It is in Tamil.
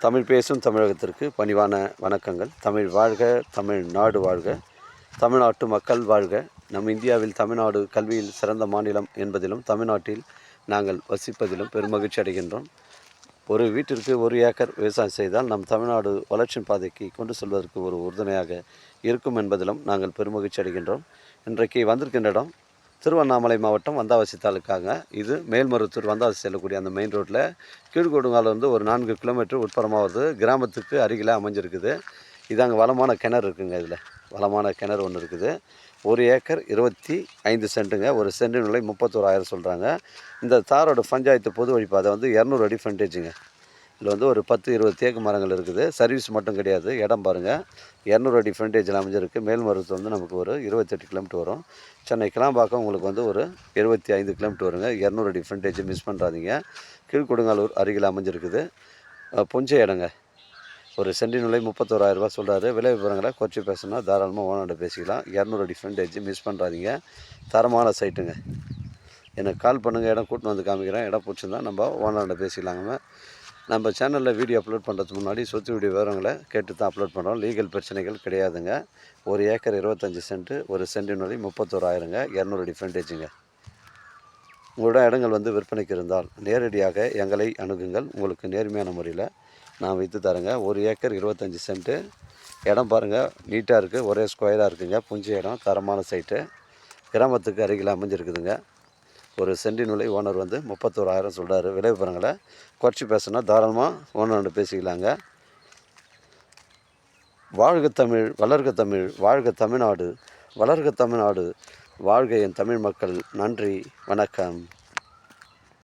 தமிழ் பேசும் தமிழகத்திற்கு பணிவான வணக்கங்கள். தமிழ் வாழ்க, தமிழ்நாடு வாழ்க, தமிழ்நாட்டு மக்கள் வாழ்க. நம் இந்தியாவில் தமிழ்நாடு கல்வியில் சிறந்த மாநிலம் என்பதிலும் தமிழ்நாட்டில் நாங்கள் வசிப்பதிலும் பெருமகிழ்ச்சி அடைகின்றோம். ஒரு வீட்டிற்கு 1 ஏக்கர் விவசாயம் செய்தால் நம் தமிழ்நாடு வளர்ச்சியின் பாதைக்கு கொண்டு செல்வதற்கு ஒரு உறுதுணையாக இருக்கும் என்பதிலும் நாங்கள் பெருமகிழ்ச்சி அடைகின்றோம். இன்றைக்கு வந்திருக்கின்ற இடம் திருவண்ணாமலை மாவட்டம் வந்தாவசி தாலுக்காங்க. இது மேல்மருவத்தூர் வந்தாவசி செல்லக்கூடிய அந்த மெயின் ரோட்டில் கீழ்கொடுங்காலேருந்து ஒரு 4 கிலோமீட்டர் உட்புறமாக வருது. கிராமத்துக்கு அருகில் அமைஞ்சிருக்குது. இதாங்க வளமான கிணறு இருக்குங்க. இதில் வளமான கிணறு ஒன்று இருக்குது. 1 ஏக்கர் 25 சென்ட்டுங்க. ஒரு சென்டின் விலை 31,000 சொல்கிறாங்க. இந்த தாரோட பஞ்சாயத்து பொது வழிப்பாதை வந்து 200 அடி ஃப்ரண்டேஜுங்க. இதில் வந்து ஒரு 10-20 தேக்கு மரங்கள் இருக்குது. சர்வீஸ் மட்டும் கிடையாது. இடம் பாருங்கள், 200 அடி ஃப்ரண்டேஜில் அமைஞ்சிருக்கு. மேல்மருவத்தூர் வந்து நமக்கு ஒரு 28 கிலோமீட்டர் வரும். சென்னை கிளாம்பாக்கம் உங்களுக்கு வந்து ஒரு 25 கிலோமீட்டர் வருங்க. 200 அடி ஃப்ரண்டேஜ் மிஸ் பண்ணுறாதீங்க. கீழ்கொடுங்காலூர் அருகில் அமைஞ்சிருக்குது. புஞ்சை இடங்க. ஒரு சென்டின் விலை 31,000 சொல்கிறாரு. விலை விவரங்களை குறைச்சி பேசணும்னா தாராளமாக ஓனர்கிட்ட பேசிக்கலாம். 200 அடி ஃப்ரண்டேஜ் மிஸ் பண்ணுறாதீங்க. தரமான சைட்டுங்க. எனக்கு கால் பண்ணுங்கள், இடம் கூட்டின்னு வந்து காமிக்கிறேன். இடம் பிடிச்சிருந்தா நம்ம ஓனர்கிட்ட பேசிக்கலாங்க. நம்ம சேனலில் வீடியோ அப்லோட் பண்ணுறதுக்கு முன்னாடி சொத்து வீடியோ விவரங்களை கேட்டு தான் அப்லோட் பண்ணுறோம். லீகல் பிரச்சனைகள் கிடையாதுங்க. 1 ஏக்கர் 25 சென்ட்டு, ஒரு சென்டின் விலை 31,000ங்க. 200 அடி ஃப்ரண்டேஜுங்க. உங்களோட இடங்கள் வந்து விற்பனைக்கு இருந்தால் நேரடியாக எங்களை அணுகுங்கள். உங்களுக்கு நேர்மையான முறையில் நான் விற்று தரேங்க. 1 ஏக்கர் 25 சென்ட்டு. இடம் பாருங்கள், நீட்டாக இருக்குது. ஒரே ஸ்கொயராக இருக்குதுங்க. புஞ்சை இடம், தரமான சைட்டு. கிராமத்துக்கு அருகில் அமைஞ்சிருக்குதுங்க. ஒரு சென்டின் விலை ஓனர் வந்து 31,000 சொல்கிறாரு. விலை விவரங்களை குறைச்சி பேசுனா தாராளமாக ஓனர்கிட்ட பேசிக்கலாங்க. வாழ்க தமிழ், வளர்க தமிழ், வாழ்க தமிழ்நாடு, வளர்க தமிழ்நாடு, வாழ்க என் தமிழ் மக்கள். நன்றி, வணக்கம்.